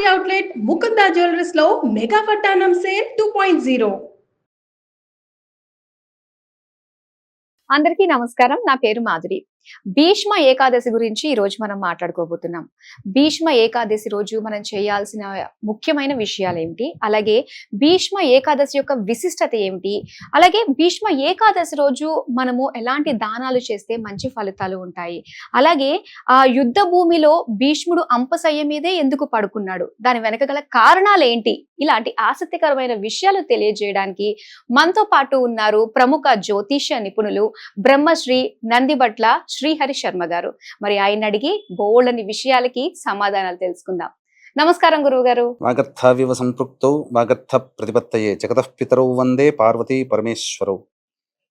Factory outlet Mukunda jewellers లో mega వడ్డానం sale 2.0. అందరికీ నమస్కారం. నా పేరు మాధురి. భీష్మ ఏకాదశి గురించి ఈ రోజు మనం మాట్లాడుకోబోతున్నాం. భీష్మ ఏకాదశి రోజు మనం చేయాల్సిన ముఖ్యమైన విషయాలు ఏమిటి, అలాగే భీష్మ ఏకాదశి యొక్క విశిష్టత ఏమిటి, అలాగే భీష్మ ఏకాదశి రోజు మనము ఎలాంటి దానాలు చేస్తే మంచి ఫలితాలు ఉంటాయి, అలాగే ఆ యుద్ధ భూమిలో భీష్ముడు అంపశయ్య మీదే ఎందుకు పడుకున్నాడు, దాని వెనక గల కారణాలు ఏంటి, ఇలాంటి ఆసక్తికరమైన విషయాలు తెలియజేయడానికి మనతో పాటు ఉన్నారు ప్రముఖ జ్యోతిష్య నిపుణులు బ్రహ్మశ్రీ నందిబట్ల శ్రీహరి శర్మ గారు. మరి ఆయన అడిగి బోల్డని విషయాలకి సమాధానాలు తెలుసుకుందాం. నమస్కారం గురువు గారు. వాగర్థావివ సంపృక్తౌ వాగర్థ ప్రతిపత్తయే జగతః పితరౌ వందే పార్వతీ పరమేశ్వరౌ.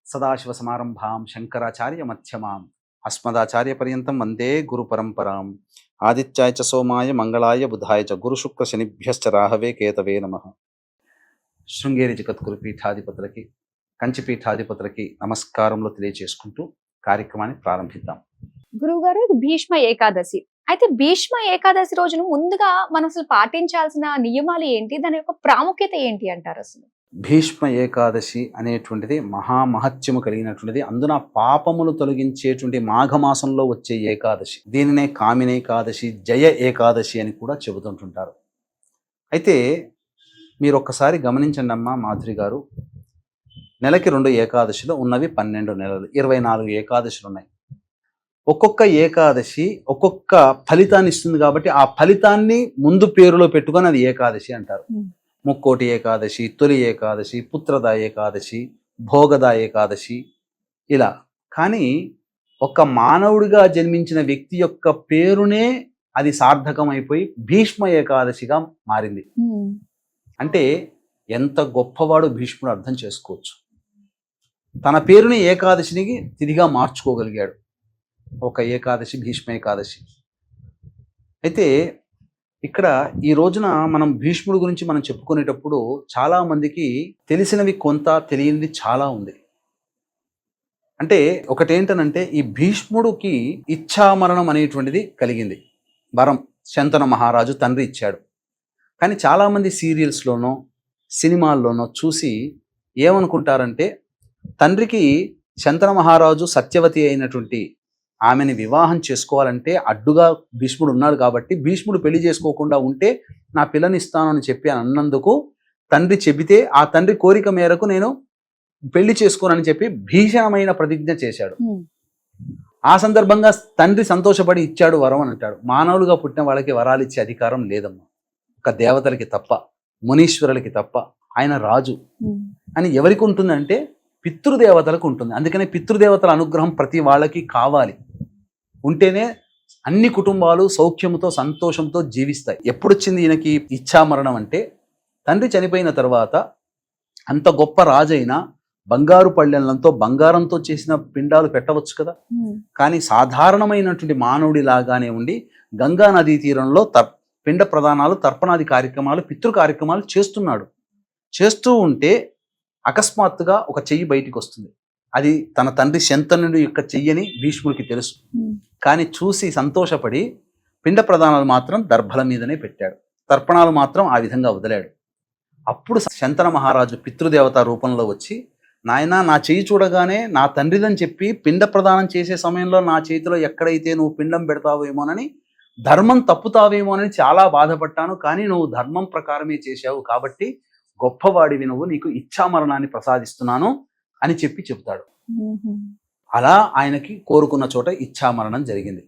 సదాశివ సమారంభాం శంకరాచార్య మధ్యమాం అస్మదాచార్య పర్యంతం వందే గురు పరంపరాం. ఆదిత్యాయ చ సోమాయ మంగళాయ బుధాయ చ గురు శుక్ర శనిభ్యశ్చ రాహవే కేతవే నమః. శృంగేరి జగద్గురు పీఠాధిపతులకి కంచి పీఠాధిపతులకి నమస్కారములు తెలియజేసుకుంటూ కార్యక్రమాన్ని ప్రారంభిద్దాం. గురువు గారు, ఇది భీష్మ ఏకాదశి. అయితే భీష్మ ఏకాదశి రోజును ముందుగా మనం అసలు పాటించాల్సిన నియమాలు ఏంటి, దాని యొక్క ప్రాముఖ్యత ఏంటి అంటారు? అసలు భీష్మ ఏకాదశి అనేటువంటిది మహామహత్యము కలిగినటువంటిది. అందున పాపములు తొలగించేటువంటి మాఘమాసంలో వచ్చే ఏకాదశి. దీనినే కామినేకాదశి, జయ ఏకాదశి అని కూడా చెబుతుంటుంటారు. అయితే మీరు ఒక్కసారి గమనించండి అమ్మా మాధురి గారు, నెలకి 2 ఏకాదశిలు ఉన్నవి 12 నెలలు, 24 ఏకాదశులు ఉన్నాయి. ఒక్కొక్క ఏకాదశి ఒక్కొక్క ఫలితాన్ని ఇస్తుంది కాబట్టి ఆ ఫలితాన్ని ముందు పేరులో పెట్టుకొని అది ఏకాదశి అంటారు. ముక్కోటి ఏకాదశి, తొలి ఏకాదశి, పుత్రద ఏకాదశి, భోగద ఏకాదశి, ఇలా. కానీ ఒక మానవుడిగా జన్మించిన వ్యక్తి యొక్క పేరునే అది సార్థకం అయిపోయి భీష్మ ఏకాదశిగా మారింది. అంటే ఎంత గొప్పవాడు భీష్ముడు అర్థం చేసుకోవచ్చు. తన పేరుని ఏకాదశినికి తిరిగా మార్చుకోగలిగాడు. ఒక ఏకాదశి భీష్మ ఏకాదశి. అయితే ఇక్కడ ఈ రోజున మనం భీష్ముడి గురించి మనం చెప్పుకునేటప్పుడు చాలా మందికి తెలిసినవి కొంత, తెలియనిది చాలా ఉంది. అంటే ఒకటేంటనంటే ఈ భీష్ముడికి ఇచ్ఛామరణం అనేటువంటిది కలిగింది. వరం శంతన మహారాజు తండ్రి ఇచ్చాడు. కానీ చాలామంది సీరియల్స్లోనో సినిమాల్లోనో చూసి ఏమనుకుంటారంటే, తండ్రికి శంతన మహారాజు సత్యవతి అయినటువంటి ఆమెని వివాహం చేసుకోవాలంటే అడ్డుగా భీష్ముడు ఉన్నాడు కాబట్టి భీష్ముడు పెళ్లి చేసుకోకుండా ఉంటే నా పిల్లని ఇస్తాను అని చెప్పి అన్నందుకు తండ్రి చెబితే ఆ తండ్రి కోరిక మేరకు నేను పెళ్లి చేసుకోనని చెప్పి భీషణమైన ప్రతిజ్ఞ చేశాడు. ఆ సందర్భంగా తండ్రి సంతోషపడి ఇచ్చాడు వరం అని అంటాడు. మానవులుగా పుట్టిన వాళ్ళకి వరాలు ఇచ్చే అధికారం లేదమ్మా, ఒక దేవతలకి తప్ప, మునీశ్వరులకి తప్ప. ఆయన రాజు అని ఎవరికి ఉంటుందంటే పితృదేవతలకు ఉంటుంది. అందుకనే పితృదేవతల అనుగ్రహం ప్రతి వాళ్ళకి కావాలి. ఉంటేనే అన్ని కుటుంబాలు సౌఖ్యముతో సంతోషంతో జీవిస్తాయి. ఎప్పుడొచ్చింది ఈయనకి ఇచ్ఛామరణం అంటే, తండ్రి చనిపోయిన తర్వాత అంత గొప్ప రాజైనా బంగారు పళ్ళెంలంతో బంగారంతో చేసిన పిండాలు పెట్టవచ్చు కదా. కానీ సాధారణమైనటువంటి మానవుడి లాగానే ఉండి గంగా నదీ తీరంలో పిండ ప్రదానాలు, తర్పణాది కార్యక్రమాలు, పితృ కార్యక్రమాలు చేస్తున్నాడు. చేస్తూ ఉంటే అకస్మాత్తుగా ఒక చెయ్యి బయటికి వస్తుంది. అది తన తండ్రి శంతనుడి యొక్క చెయ్యని భీష్ముడికి తెలుసు. కానీ చూసి సంతోషపడి పిండ ప్రదానాలు మాత్రం దర్భల మీదనే పెట్టాడు, తర్పణాలు మాత్రం ఆ విధంగా వదిలాడు. అప్పుడు శంతన మహారాజు పితృదేవత రూపంలో వచ్చి, నాయనా నా చెయ్యి చూడగానే నా తండ్రిదని చెప్పి పిండ ప్రదానం చేసే సమయంలో నా చేతిలో ఎక్కడైతే నువ్వు పిండం పెడతావేమోనని, ధర్మం తప్పుతావేమోనని చాలా బాధపడ్డాను. కానీ నువ్వు ధర్మం ప్రకారమే చేశావు కాబట్టి గొప్పవాడివి నువ్వు, నీకు ఇచ్ఛామరణాన్ని ప్రసాదిస్తున్నాను అని చెప్పి చెబుతాడు. అలా ఆయనకి కోరుకున్న చోట ఇచ్ఛామరణం జరిగింది.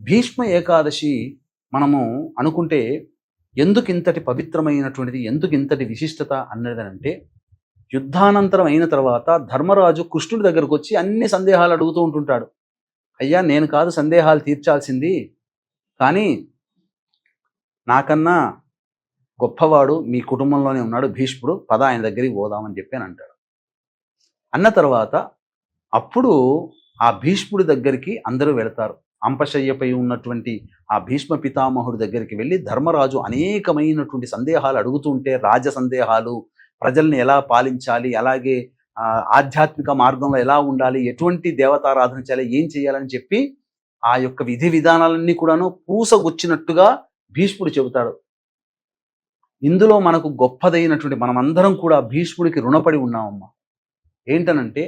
భీష్మ ఏకాదశి మనము అనుకుంటే ఎందుకు ఇంతటి పవిత్రమైనటువంటిది, ఎందుకు ఇంతటి విశిష్టత అన్నదంటే, యుద్ధానంతరం అయిన తర్వాత ధర్మరాజు కృష్ణుడి దగ్గరకు వచ్చి అన్ని సందేహాలు అడుగుతూ ఉంటుంటాడు. అయ్యా, నేను కాదు సందేహాలు తీర్చాల్సింది, కానీ నాకన్నా గొప్పవాడు మీ కుటుంబంలోనే ఉన్నాడు భీష్ముడు, పద ఆయన దగ్గరికి పోదామని చెప్పి అని అంటాడు. అన్న తర్వాత అప్పుడు ఆ భీష్ముడి దగ్గరికి అందరూ వెళతారు. అంపశయ్యపై ఉన్నటువంటి ఆ భీష్మ పితామహుడి దగ్గరికి వెళ్ళి ధర్మరాజు అనేకమైనటువంటి సందేహాలు అడుగుతూ ఉంటే, రాజ సందేహాలు, ప్రజల్ని ఎలా పాలించాలి, అలాగే ఆధ్యాత్మిక మార్గంలో ఎలా ఉండాలి, ఎటువంటి దేవతారాధన చేయాలి, ఏం చేయాలని చెప్పి ఆ యొక్క విధి విధానాలన్నీ కూడాను పూసగుచ్చినట్టుగా భీష్ముడు చెబుతాడు. ఇందులో మనకు గొప్పదైనటువంటి మనమందరం కూడా భీష్ముడికి రుణపడి ఉన్నామమ్మా. ఏంటనంటే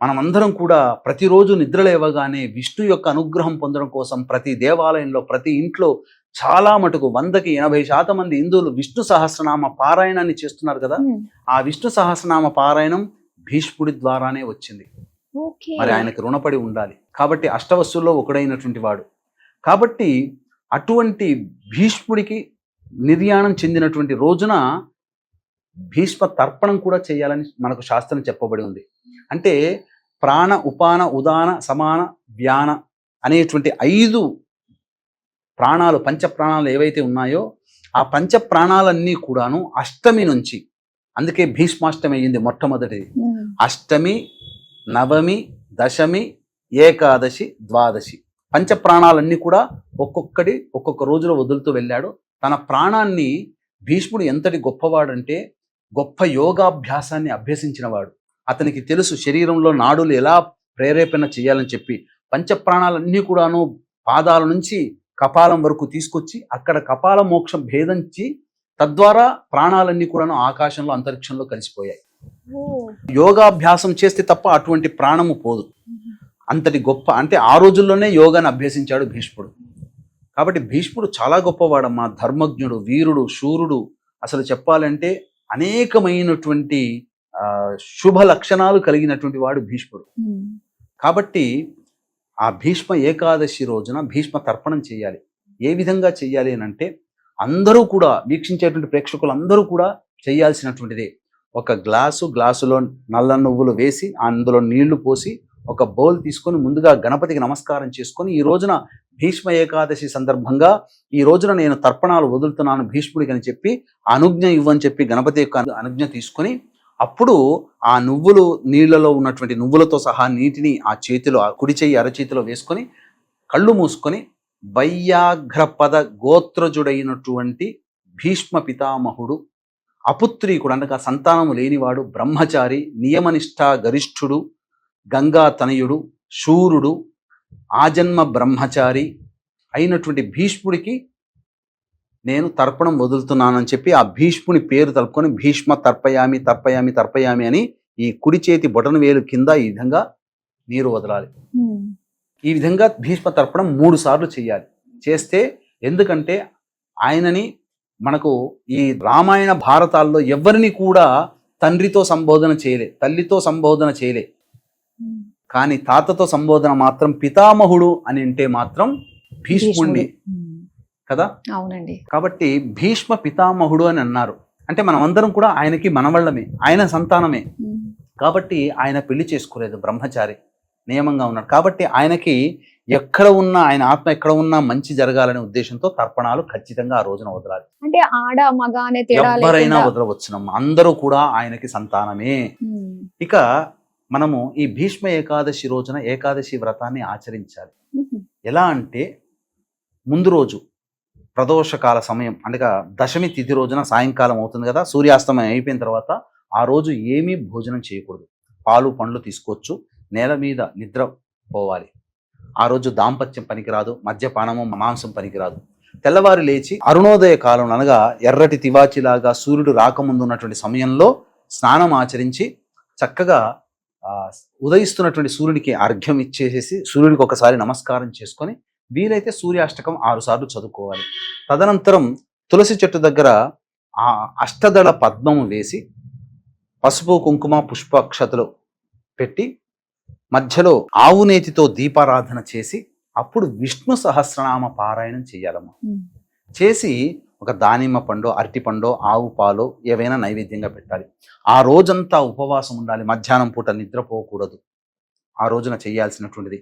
మనమందరం కూడా ప్రతిరోజు నిద్రలేవగానే విష్ణు యొక్క అనుగ్రహం పొందడం కోసం ప్రతి దేవాలయంలో ప్రతి ఇంట్లో చాలా మటుకు 100కి 80% మంది హిందువులు విష్ణు సహస్రనామ పారాయణాన్ని చేస్తున్నారు కదా. ఆ విష్ణు సహస్రనామ పారాయణం భీష్ముడి ద్వారానే వచ్చింది. మరి ఆయనకు రుణపడి ఉండాలి కాబట్టి అష్టవస్తుల్లో ఒకడైనటువంటి వాడు కాబట్టి అటువంటి భీష్ముడికి నిర్యాణం చెందినటువంటి రోజున భీష్మ తర్పణం కూడా చేయాలని మనకు శాస్త్రం చెప్పబడి ఉంది. అంటే ప్రాణ ఉపాన ఉదాన సమాన వ్యాన అనేటువంటి 5 ప్రాణాలు పంచప్రాణాలు ఏవైతే ఉన్నాయో ఆ పంచప్రాణాలన్నీ కూడాను అష్టమి నుంచి, అందుకే భీష్మాష్టమి అయ్యింది మొట్టమొదటిది. అష్టమి, నవమి, దశమి, ఏకాదశి, ద్వాదశి పంచప్రాణాలన్నీ కూడా ఒక్కొక్కటి ఒక్కొక్క రోజులో వదులుతూ వెళ్ళాడు. తన ప్రాణాన్ని భీష్ముడు ఎంతటి గొప్పవాడంటే గొప్ప యోగాభ్యాసాన్ని అభ్యసించినవాడు. అతనికి తెలుసు శరీరంలో నాడులు ఎలా ప్రేరేపణ చేయాలని చెప్పి పంచప్రాణాలన్నీ కూడాను పాదాల నుంచి కపాలం వరకు తీసుకొచ్చి అక్కడ కపాల మోక్షం భేదించి తద్వారా ప్రాణాలన్నీ కూడాను ఆకాశంలో అంతరిక్షంలో కలిసిపోయాయి. యోగాభ్యాసం చేస్తే తప్ప అటువంటి ప్రాణము పోదు. అంతటి గొప్ప అంటే ఆ రోజుల్లోనే యోగాన్ని అభ్యసించాడు భీష్ముడు. కాబట్టి భీష్ముడు చాలా గొప్పవాడమ్మా, ధర్మజ్ఞుడు, వీరుడు, శూరుడు. అసలు చెప్పాలంటే అనేకమైనటువంటి శుభ లక్షణాలు కలిగినటువంటి వాడు భీష్ముడు. కాబట్టి ఆ భీష్మ ఏకాదశి రోజున భీష్మ తర్పణం చేయాలి. ఏ విధంగా చెయ్యాలి అని అంటే అందరూ కూడా వీక్షించేటువంటి ప్రేక్షకులు అందరూ కూడా చేయాల్సినటువంటిదే. ఒక గ్లాసులో నల్ల నువ్వులు వేసి అందులో నీళ్లు పోసి ఒక బౌల్ తీసుకొని ముందుగా గణపతికి నమస్కారం చేసుకొని ఈ రోజున భీష్మ ఏకాదశి సందర్భంగా ఈ రోజున నేను తర్పణాలు వదులుతున్నాను భీష్ముడికి అని చెప్పి అనుజ్ఞ ఇవ్వని చెప్పి గణపతి యొక్క అనుజ్ఞ తీసుకొని అప్పుడు ఆ నువ్వులు నీళ్లలో ఉన్నటువంటి నువ్వులతో సహా నీటిని ఆ చేతిలో ఆ కుడి చెయ్యి అరచేతిలో వేసుకొని కళ్ళు మూసుకొని వైయాఘ్రపద గోత్రజుడైనటువంటి భీష్మ పితామహుడు అపుత్రీకుడు అనగా సంతానము లేనివాడు బ్రహ్మచారి నియమనిష్ట గరిష్ఠుడు గంగా తనయుడు శూరుడు ఆజన్మ బ్రహ్మచారి అయినటువంటి భీష్ముడికి నేను తర్పణం వదులుతున్నానని చెప్పి ఆ భీష్ముని పేరు తలుపుకొని భీష్మ తర్పయామి తర్పయామి తర్పయామి అని ఈ కుడి చేతి బొటన వేలు కింద ఈ విధంగా నీరు వదలాలి. ఈ విధంగా భీష్మ తర్పణం 3 సార్లు చేయాలి. చేస్తే ఎందుకంటే ఆయనని మనకు ఈ రామాయణ భారతాల్లో ఎవరిని కూడా తండ్రితో సంబోధన చేయలే, తల్లితో సంబోధన చేయలే. కానీ తాతతో సంబోధన మాత్రం పితామహుడు అని అంటే మాత్రం భీష్ముడిని కదా. అవునండి. కాబట్టి భీష్మ పితామహుడు అని అన్నారు. అంటే మనం అందరం కూడా ఆయనకి మనవళ్ళమే, ఆయన సంతానమే. కాబట్టి ఆయన పెళ్లి చేసుకోలేదు, బ్రహ్మచారి నియమంగా ఉన్నాడు. కాబట్టి ఆయనకి ఎక్కడ ఉన్నా ఆయన ఆత్మ ఎక్కడ ఉన్నా మంచి జరగాలనే ఉద్దేశంతో తర్పణాలు ఖచ్చితంగా ఆ రోజున వదలాలి. అంటే ఆడ మగ అనే తేడా ఎవరైనా వదలవచ్చునమ్మా, అందరూ కూడా ఆయనకి సంతానమే. ఇక మనము ఈ భీష్మ ఏకాదశి రోజున ఏకాదశి వ్రతాన్ని ఆచరించాలి. ఎలా అంటే ముందు రోజు ప్రదోషకాల సమయం అనగా దశమి తిథి రోజున సాయంకాలం అవుతుంది కదా, సూర్యాస్తమయం అయిపోయిన తర్వాత ఆ రోజు ఏమీ భోజనం చేయకూడదు. పాలు పండ్లు తీసుకోవచ్చు, నేల మీద నిద్ర పోవాలి. ఆ రోజు దాంపత్యం పనికిరాదు, మద్యపానము మాంసం పనికిరాదు. తెల్లవారి లేచి అరుణోదయ కాలం అనగా ఎర్రటి తివాచిలాగా సూర్యుడు రాకముందు ఉన్నటువంటి సమయంలో స్నానం ఆచరించి చక్కగా ఉదయిస్తున్నటువంటి సూర్యుడికి అర్ఘ్యం ఇచ్చేసేసి సూర్యుడికి ఒకసారి నమస్కారం చేసుకొని వీలైతే సూర్యాష్టకం 6 సార్లు చదువుకోవాలి. తదనంతరం తులసి చెట్టు దగ్గర ఆ అష్టదళ పద్మము వేసి పసుపు కుంకుమ పుష్పక్షతలు పెట్టి మధ్యలో ఆవు నేతితో దీపారాధన చేసి అప్పుడు విష్ణు సహస్రనామ పారాయణం చేయాలమ్మా. చేసి ఒక దానిమ్మ పండు, అరటి పండు, ఆవు పాలు ఏవైనా నైవేద్యంగా పెట్టాలి. ఆ రోజంతా ఉపవాసం ఉండాలి, మధ్యాహ్నం పూట నిద్రపోకూడదు. ఆ రోజున చేయాల్సినటువంటిది.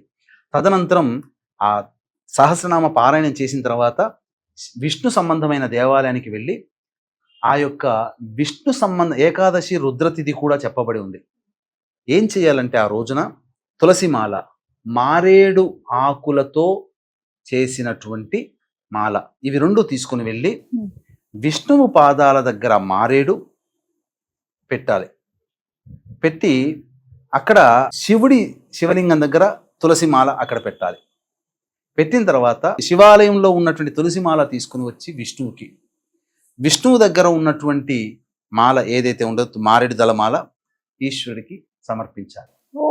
తదనంతరం ఆ సహస్రనామ పారాయణం చేసిన తర్వాత విష్ణు సంబంధమైన దేవాలయానికి వెళ్ళి ఆ యొక్క విష్ణు ఏకాదశి రుద్రతిథి కూడా చెప్పబడి ఉంది. ఏం చేయాలంటే ఆ రోజున తులసిమాల, మారేడు ఆకులతో చేసినటువంటి మాల, ఇవి 2 తీసుకుని వెళ్ళి విష్ణువు పాదాల దగ్గర మారేడు పెట్టాలి. పెట్టి అక్కడ శివలింగం దగ్గర తులసిమాల అక్కడ పెట్టాలి. పెట్టిన తర్వాత శివాలయంలో ఉన్నటువంటి తులసిమాల తీసుకుని వచ్చి విష్ణువుకి విష్ణువు దగ్గర ఉన్నటువంటి మాల ఏదైతే ఉండదో మారేడు దళ మాల ఈశ్వరుడికి సమర్పించాలి. ఓ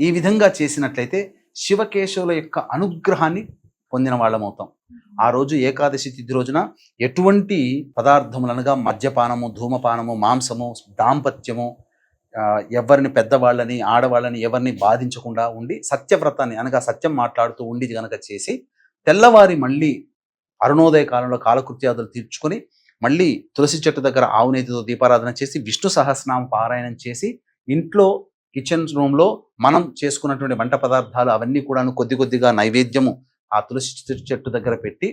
ఈ విధంగా చేసినట్లయితే శివకేశవుల యొక్క అనుగ్రహాన్ని పొందిన వాళ్ళమవుతాం. ఆ రోజు ఏకాదశి తిథి రోజున ఎటువంటి పదార్థములనగా మద్యపానము, ధూమపానము, మాంసము, దాంపత్యము, ఎవరిని పెద్దవాళ్ళని ఆడవాళ్ళని ఎవరిని బాధించకుండా ఉండి సత్యవ్రతాన్ని అనగా సత్యం మాట్లాడుతూ ఉండి గనక చేసి తెల్లవారి మళ్ళీ అరుణోదయ కాలంలో కాలకృత్యాదులు తీర్చుకొని మళ్ళీ తులసి చెట్టు దగ్గర ఆవునేతితో దీపారాధన చేసి విష్ణు సహస్రనామ పారాయణం చేసి ఇంట్లో కిచెన్ రూమ్లో మనం చేసుకున్నటువంటి వంట పదార్థాలు అవన్నీ కూడాను కొద్ది కొద్దిగా నైవేద్యము ఆ తులసి చెట్టు దగ్గర పెట్టి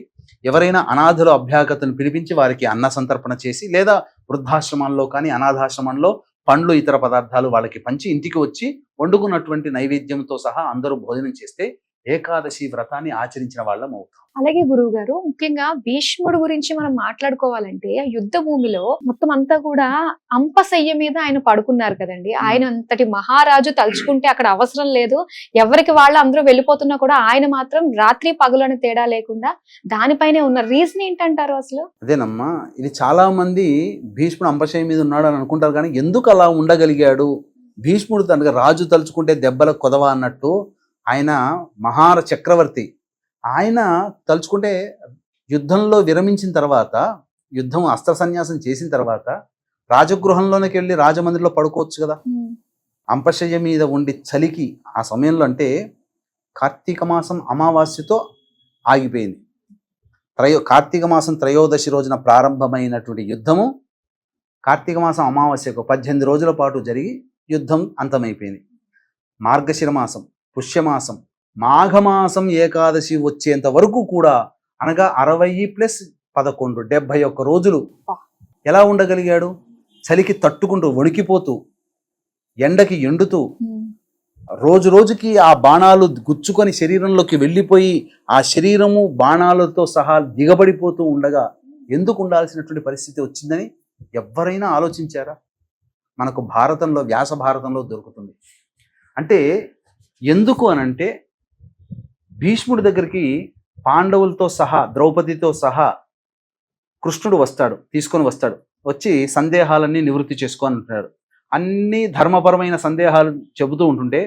ఎవరైనా అనాథులు అభ్యాగతను పిలిపించి వారికి అన్న సంతర్పణ చేసి లేదా వృద్ధాశ్రమాల్లో కానీ అనాథాశ్రమంలో పండ్లు ఇతర పదార్థాలు వాళ్ళకి పంచి ఇంటికి వచ్చి వండుకున్నటువంటి నైవేద్యంతో సహా అందరూ భోజనం చేస్తే ఏకాదశి వ్రతాన్ని ఆచరించిన వాళ్ళం అవుతాం. అలాగే గురువు గారు, ముఖ్యంగా భీష్ముడు గురించి మనం మాట్లాడుకోవాలంటే ఆ యుద్ధ భూమిలో మొత్తం అంతా కూడా అంపశయ్య మీద ఆయన పడుకున్నారు కదండి. ఆయన అంతటి మహారాజు తలుచుకుంటే అక్కడ అవసరం లేదు, ఎవరికి వాళ్ళు అందరూ వెళ్ళిపోతున్నా కూడా ఆయన మాత్రం రాత్రి పగులని తేడా లేకుండా దానిపైనే ఉన్న రీజన్ ఏంటంటారు అసలు? అదేనమ్మా, ఇది చాలా మంది భీష్ముడు అంపశయ్య మీద ఉన్నాడు అని అనుకుంటారు, కానీ ఎందుకు అలా ఉండగలిగాడు? భీష్ముడు తనగా రాజు తలుచుకుంటే దెబ్బల కొదవ అన్నట్టు ఆయన మహార చక్రవర్తి. ఆయన తలుచుకుంటే యుద్ధంలో విరమించిన తర్వాత, యుద్ధం అస్త్ర సన్యాసం చేసిన తర్వాత రాజగృహంలోకి వెళ్ళి రాజమందిరిలో పడుకోవచ్చు కదా. అంపశయ్య మీద ఉండి చలికి ఆ సమయంలో అంటే కార్తీక మాసం అమావాస్యతో ఆగిపోయింది. కార్తీక మాసం త్రయోదశి రోజున ప్రారంభమైనటువంటి యుద్ధము కార్తీక మాసం అమావాస్యకు 18 రోజుల పాటు జరిగి యుద్ధం అంతమైపోయింది. మార్గశిర మాసం, పుష్యమాసం, మాఘమాసం ఏకాదశి వచ్చేంత వరకు కూడా అనగా 60+11 71 రోజులు ఎలా ఉండగలిగాడు? చలికి తట్టుకుంటూ వణికిపోతూ ఎండకి ఎండుతూ రోజు రోజుకి ఆ బాణాలు గుచ్చుకొని శరీరంలోకి వెళ్ళిపోయి ఆ శరీరము బాణాలతో సహా దిగబడిపోతూ ఉండగా ఎందుకు ఉండాల్సినటువంటి పరిస్థితి వచ్చిందని ఎవరైనా ఆలోచించారా? మనకు భారతంలో, వ్యాస భారతంలో దొరుకుతుంది. అంటే ఎందుకు అనంటే భీష్ముడి దగ్గరికి పాండవులతో సహా ద్రౌపదితో సహా కృష్ణుడు వస్తాడు, తీసుకొని వస్తాడు. వచ్చి సందేహాలన్నీ నివృత్తి చేసుకొని అంటున్నాడు. అన్ని ధర్మపరమైన సందేహాలు చెబుతూ ఉంటుంటే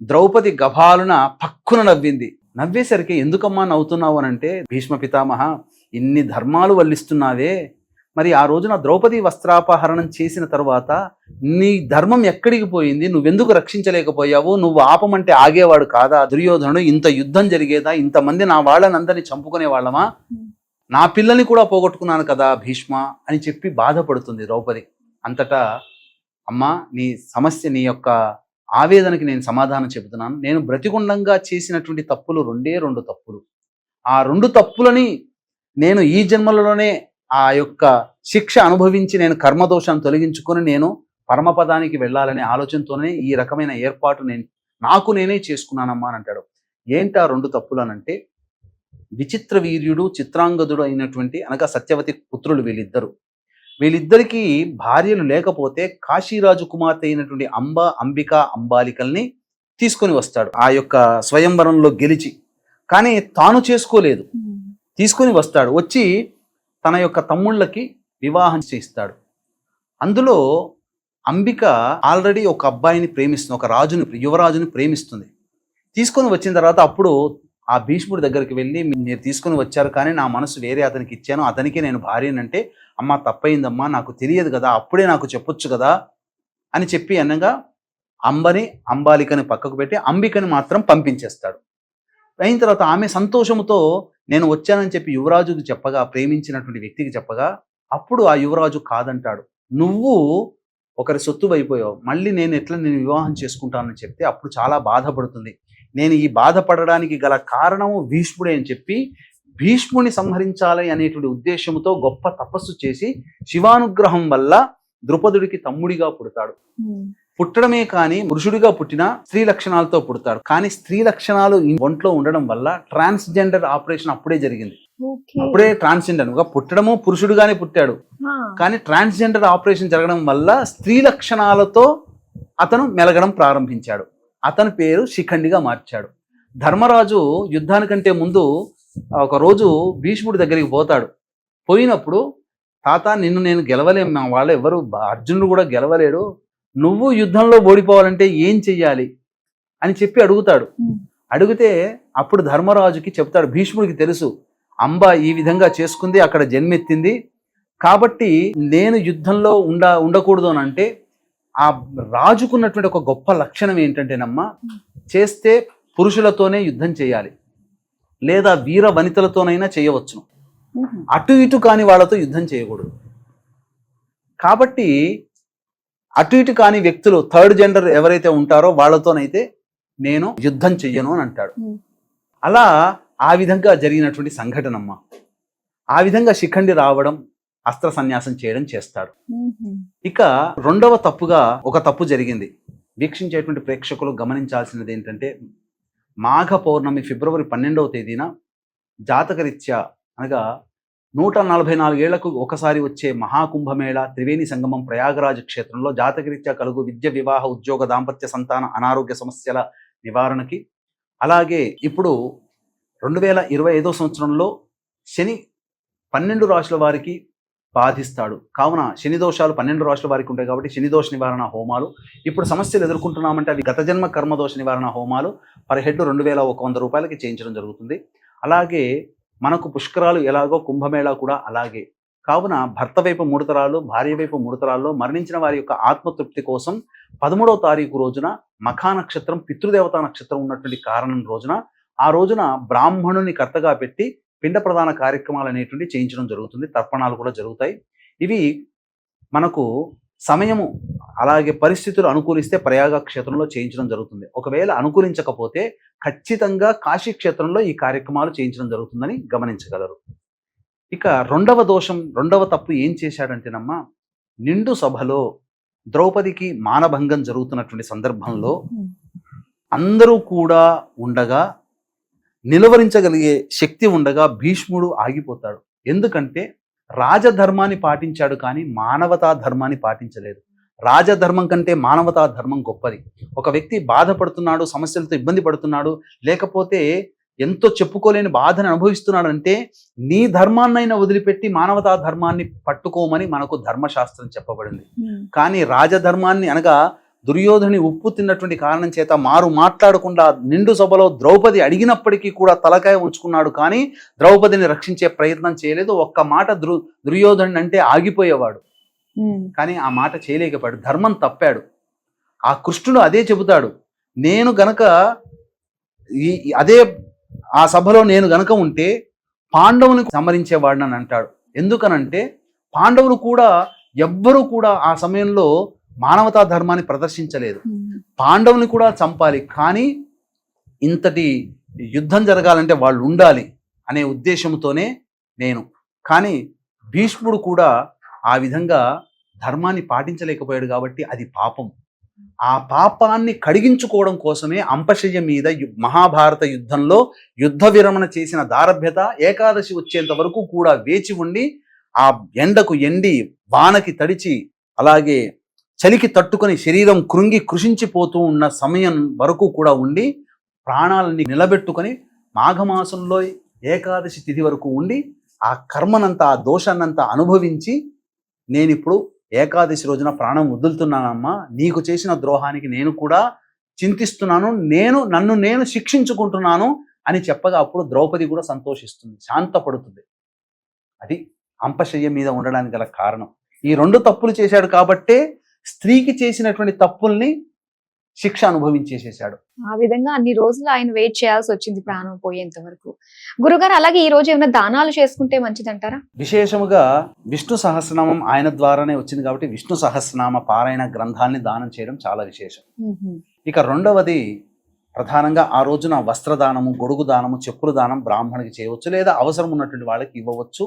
ద్రౌపది గభాలున పక్కున నవ్వింది. నవ్వేసరికి ఎందుకమ్మా నవ్వుతున్నావు అనంటే, భీష్మ పితామహ ఇన్ని ధర్మాలు వల్లిస్తున్నావే, మరి ఆ రోజున ద్రౌపది వస్త్రాపహరణం చేసిన తర్వాత నీ ధర్మం ఎక్కడికి పోయింది? నువ్వెందుకు రక్షించలేకపోయావు? నువ్వు ఆపమంటే ఆగేవాడు కాదా దుర్యోధనుడు? ఇంత యుద్ధం జరిగేదా? ఇంతమంది నా వాళ్ళని అందరినీ చంపుకునే వాళ్ళమా? నా పిల్లల్ని కూడా పోగొట్టుకున్నాను కదా భీష్మ అని చెప్పి బాధపడుతుంది ద్రౌపది. అంతటా అమ్మా, నీ సమస్య, నీ యొక్క ఆవేదనకి నేను సమాధానం చెబుతున్నాను. నేను బ్రతికుండంగా చేసినటువంటి తప్పులు 2 తప్పులు. ఆ 2 తప్పులని నేను ఈ జన్మలలోనే ఆ యొక్క శిక్ష అనుభవించి నేను కర్మదోషాన్ని తొలగించుకొని నేను పరమపదానికి వెళ్ళాలనే ఆలోచనతోనే ఈ రకమైన ఏర్పాటు నాకు నేనే చేసుకున్నానమ్మా అని అంటాడు. ఏంటి ఆ 2 తప్పులు అనంటే, విచిత్ర వీర్యుడు చిత్రాంగదుడు అయినటువంటి అనగా సత్యవతి పుత్రులు వీళ్ళిద్దరికీ భార్యలు లేకపోతే కాశీరాజు కుమార్తె అయినటువంటి అంబిక అంబాలికల్ని తీసుకొని వస్తాడు ఆ యొక్క స్వయంవరంలో గెలిచి. కానీ తాను చేసుకోలేదు, తీసుకొని వస్తాడు. వచ్చి తన యొక్క తమ్ముళ్ళకి వివాహం చేయిస్తాడు. అందులో అంబిక ఆల్రెడీ ఒక అబ్బాయిని ప్రేమిస్తుంది, ఒక యువరాజుని ప్రేమిస్తుంది. తీసుకొని వచ్చిన తర్వాత అప్పుడు ఆ భీష్ముడి దగ్గరికి వెళ్ళి, మీరు తీసుకొని వచ్చారు కానీ నా మనసు వేరే అతనికి ఇచ్చాను, అతనికి నేను భార్యనంటే, అమ్మ తప్పయిందమ్మా, నాకు తెలియదు కదా, అప్పుడే నాకు చెప్పొచ్చు కదా అని చెప్పి అనగా అంబాలికని పక్కకు పెట్టి అంబికని మాత్రం పంపించేస్తాడు. అయిన తర్వాత ఆమె సంతోషముతో నేను వచ్చానని చెప్పి యువరాజుకి చెప్పగా, ప్రేమించినటువంటి వ్యక్తికి చెప్పగా, అప్పుడు ఆ యువరాజు కాదంటాడు. నువ్వు ఒకరి సొత్తు అయిపోయావు, మళ్ళీ నేను వివాహం చేసుకుంటానని చెప్తే అప్పుడు చాలా బాధపడుతుంది. నేను ఈ బాధపడడానికి గల కారణము భీష్ముడే అని చెప్పి భీష్ముని సంహరించాలి అనేటువంటి ఉద్దేశంతో గొప్ప తపస్సు చేసి శివానుగ్రహం వల్ల ద్రుపదుడికి తమ్ముడిగా పుడతాడు. పుట్టడమే కానీ పురుషుడిగా పుట్టిన స్త్రీ లక్షణాలతో పుడతాడు. కానీ స్త్రీ లక్షణాలు ఒంట్లో ఉండడం వల్ల ట్రాన్స్జెండర్ ఆపరేషన్ అప్పుడే జరిగింది. అప్పుడే ట్రాన్స్జెండర్గా పుట్టడము, పురుషుడుగానే పుట్టాడు కానీ ట్రాన్స్జెండర్ ఆపరేషన్ జరగడం వల్ల స్త్రీ లక్షణాలతో అతను మెలగడం ప్రారంభించాడు. అతని పేరు శిఖండిగా మార్చాడు. ధర్మరాజు యుద్ధానికంటే ముందు ఒక రోజు భీష్ముడి దగ్గరికి పోతాడు. పోయినప్పుడు తాత నిన్ను నేను గెలవలేం, మా వాళ్ళు ఎవరు అర్జునుడు కూడా గెలవలేడు, నువ్వు యుద్ధంలో ఓడిపోవాలంటే ఏం చెయ్యాలి అని చెప్పి అడుగుతాడు. అడిగితే అప్పుడు ధర్మరాజుకి చెప్తాడు, భీష్ముడికి తెలుసు అంబ ఈ విధంగా చేసుకుంది, అక్కడ జన్మెత్తింది, కాబట్టి నేను యుద్ధంలో ఉండకూడదు అని అంటే ఆ రాజుకున్నటువంటి ఒక గొప్ప లక్షణం ఏంటంటేనమ్మా, చేస్తే పురుషులతోనే యుద్ధం చేయాలి, లేదా వీర వనితలతోనైనా చేయవచ్చును, అటు ఇటు కాని వాళ్ళతో యుద్ధం చేయకూడదు. కాబట్టి అటు ఇటు కాని వ్యక్తులు, థర్డ్ జెండర్ ఎవరైతే ఉంటారో వాళ్ళతోనైతే నేను యుద్ధం చెయ్యను అని అంటాడు. అలా ఆ విధంగా జరిగినటువంటి సంఘటనమ్మ. ఆ విధంగా శిఖండి రావడం, అస్త్ర సన్యాసం చేయడం చేస్తాడు. ఇక రెండవ తప్పుగా ఒక తప్పు జరిగింది. వీక్షించేటువంటి ప్రేక్షకులు గమనించాల్సినది ఏంటంటే, మాఘ పౌర్ణమి ఫిబ్రవరి 12వ తేదీన జాతకరీత్యా అనగా 144 ఏళ్లకు ఒకసారి వచ్చే మహాకుంభమేళ త్రివేణి సంగమం ప్రయాగరాజ్ క్షేత్రంలో జాతకరీత్యా కలుగు విద్య, వివాహ, ఉద్యోగ, దాంపత్య, సంతాన, అనారోగ్య సమస్యల నివారణకి, అలాగే ఇప్పుడు 2025 సంవత్సరంలో శని 12 రాశుల వారికి బాధిస్తాడు. కావున శని దోషాలు 12 రాశుల వారికి ఉంటాయి కాబట్టి శని దోష నివారణ హోమాలు, ఇప్పుడు సమస్యలు ఎదుర్కొంటున్నామంటే అవి గత జన్మ కర్మదోష నివారణ హోమాలు పర్ హెడ్ 2100 రూపాయలకి చేయించడం జరుగుతుంది. అలాగే మనకు పుష్కరాలు ఎలాగో కుంభమేళా కూడా అలాగే. కావున భర్త వైపు 3 తరాలు, భార్య వైపు 3 తరాల్లో మరణించిన వారి యొక్క ఆత్మతృప్తి కోసం 13వ తారీఖు రోజున మఖా నక్షత్రం, పితృదేవతా నక్షత్రం ఉన్నటువంటి కారణం రోజున, ఆ రోజున బ్రాహ్మణుని కర్తగా పెట్టి పిండ ప్రధాన కార్యక్రమాలు అనేటువంటి చేయించడం జరుగుతుంది. తర్పణాలు కూడా జరుగుతాయి. ఇవి మనకు సమయము అలాగే పరిస్థితులు అనుకూలిస్తే ప్రయాగ క్షేత్రంలో చేయించడం జరుగుతుంది. ఒకవేళ అనుకూలించకపోతే ఖచ్చితంగా కాశీ క్షేత్రంలో ఈ కార్యక్రమాలు చేయించడం జరుగుతుందని గమనించగలరు. ఇక రెండవ తప్పు ఏం చేశాడంటేనమ్మా, నిండు సభలో ద్రౌపదికి మానభంగం జరుగుతున్నటువంటి సందర్భంలో అందరూ కూడా ఉండగా, నిలువరించగలిగే శక్తి ఉండగా భీష్ముడు ఆగిపోతాడు. ఎందుకంటే రాజధర్మాన్ని పాటించాడు కానీ మానవతా ధర్మాన్ని పాటించలేదు. రాజధర్మం కంటే మానవతా ధర్మం గొప్పది. ఒక వ్యక్తి బాధపడుతున్నాడు, సమస్యలతో ఇబ్బంది పడుతున్నాడు, లేకపోతే ఎంతో చెప్పుకోలేని బాధను అనుభవిస్తున్నాడంటే నీ ధర్మాన్నైనా వదిలిపెట్టి మానవతా ధర్మాన్ని పట్టుకోమని మనకు ధర్మశాస్త్రం చెప్పబడింది. కానీ రాజధర్మాన్ని అనగా దుర్యోధని ఉప్పు తిన్నటువంటి కారణం చేత మారు మాట్లాడకుండా నిండు సభలో ద్రౌపది అడిగినప్పటికీ కూడా తలకాయ ఉంచుకున్నాడు, కానీ ద్రౌపదిని రక్షించే ప్రయత్నం చేయలేదు. ఒక్క మాట దుర్యోధని అంటే ఆగిపోయేవాడు, కానీ ఆ మాట చేయలేకపోయాడు, ధర్మం తప్పాడు. ఆ కృష్ణుడు అదే చెబుతాడు, నేను గనక అదే ఆ సభలో నేను గనక ఉంటే పాండవుని సంహరించేవాడిని అని అంటాడు. ఎందుకనంటే పాండవులు కూడా ఎవ్వరూ కూడా ఆ సమయంలో మానవతా ధర్మాన్ని ప్రదర్శించలేదు. పాండవుని కూడా చంపాలి, కానీ ఇంతటి యుద్ధం జరగాలంటే వాళ్ళు ఉండాలి అనే ఉద్దేశంతోనే నేను. కానీ భీష్ముడు కూడా ఆ విధంగా ధర్మాన్ని పాటించలేకపోయాడు కాబట్టి అది పాపం. ఆ పాపాన్ని కడిగించుకోవడం కోసమే అంపశయ్య మీద మహాభారత యుద్ధంలో యుద్ధ విరమణ చేసిన దారభ్యత ఏకాదశి వచ్చేంత వరకు కూడా వేచి ఉండి, ఆ ఎండకు ఎండి, వానకి తడిచి, అలాగే చలికి తట్టుకొని శరీరం కృంగి కృషించిపోతూ ఉన్న సమయం వరకు కూడా ఉండి ప్రాణాలని నిలబెట్టుకొని మాఘమాసంలో ఏకాదశి తిథి వరకు ఉండి ఆ కర్మనంతా, ఆ దోషాన్నంతా అనుభవించి, నేనిప్పుడు ఏకాదశి రోజున ప్రాణం వదులుతున్నానమ్మా, నీకు చేసిన ద్రోహానికి నేను కూడా చింతిస్తున్నాను, నన్ను నేను శిక్షించుకుంటున్నాను అని చెప్పగా అప్పుడు ద్రౌపది కూడా సంతోషిస్తుంది, శాంతపడుతుంది. అది అంపశయ్య మీద ఉండడానికి గల కారణం. ఈ 2 తప్పులు చేశాడు కాబట్టే స్త్రీకి చేసినటువంటి తప్పుల్ని శిక్ష అనుభవించేసేసాడు. ఆ విధంగా అన్ని రోజులు ఆయన వెయిట్ చేయాల్సి వచ్చింది ప్రాణం పోయేంత వరకు. గురుగారు, అలాగే ఈ రోజు ఏమైనా దానాలు చేసుకుంటే మంచిదంటారా? విశేషముగా విష్ణు సహస్రనామం ఆయన ద్వారానే వచ్చింది కాబట్టి విష్ణు సహస్రనామ పారాయణ గ్రంథాన్ని దానం చేయడం చాలా విశేషం. ఇక రెండవది ప్రధానంగా ఆ రోజున వస్త్రదానము, గొడుగు దానము, చెప్పుల దానం బ్రాహ్మణికి చేయవచ్చు, లేదా అవసరం ఉన్నటువంటి వాళ్ళకి ఇవ్వవచ్చు.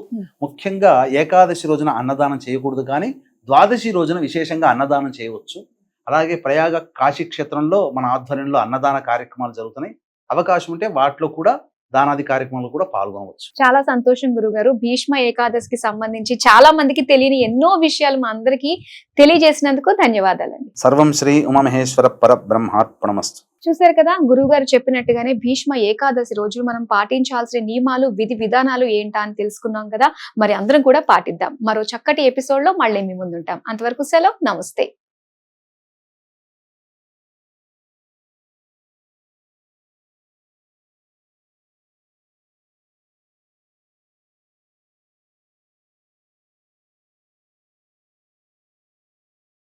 ముఖ్యంగా ఏకాదశి రోజున అన్నదానం చేయకూడదు, కానీ ద్వాదశి రోజున విశేషంగా అన్నదానం చేయవచ్చు. అలాగే ప్రయాగ కాశీ క్షేత్రంలో మన ఆధ్వర్యంలో అన్నదాన కార్యక్రమాలు జరుగుతున్నాయి. అవకాశం ఉంటే వాటిలో కూడా దానాది కార్యక్రమాలు కూడా పాల్గొనవచ్చు. చాలా సంతోషం గురుగారు. భీష్మ ఏకాదశికి సంబంధించి చాలా మందికి తెలియని ఎన్నో విషయాలు మా అందరికీ తెలియజేసినందుకు ధన్యవాదాలండి. సర్వం శ్రీ ఉమామహేశ్వర పరబ్రహ్మార్పణమస్తు. చూసారు కదా, గురువు గారు చెప్పినట్టుగానే భీష్మ ఏకాదశి రోజులు మనం పాటించాల్సిన నియమాలు, విధి విధానాలు ఏంటా అని తెలుసుకున్నాం కదా. మరి అందరం కూడా పాటిద్దాం. మరో చక్కటి ఎపిసోడ్ లో మళ్ళీ మీ ముందుంటాం. అంతవరకు సెలవు. నమస్తే.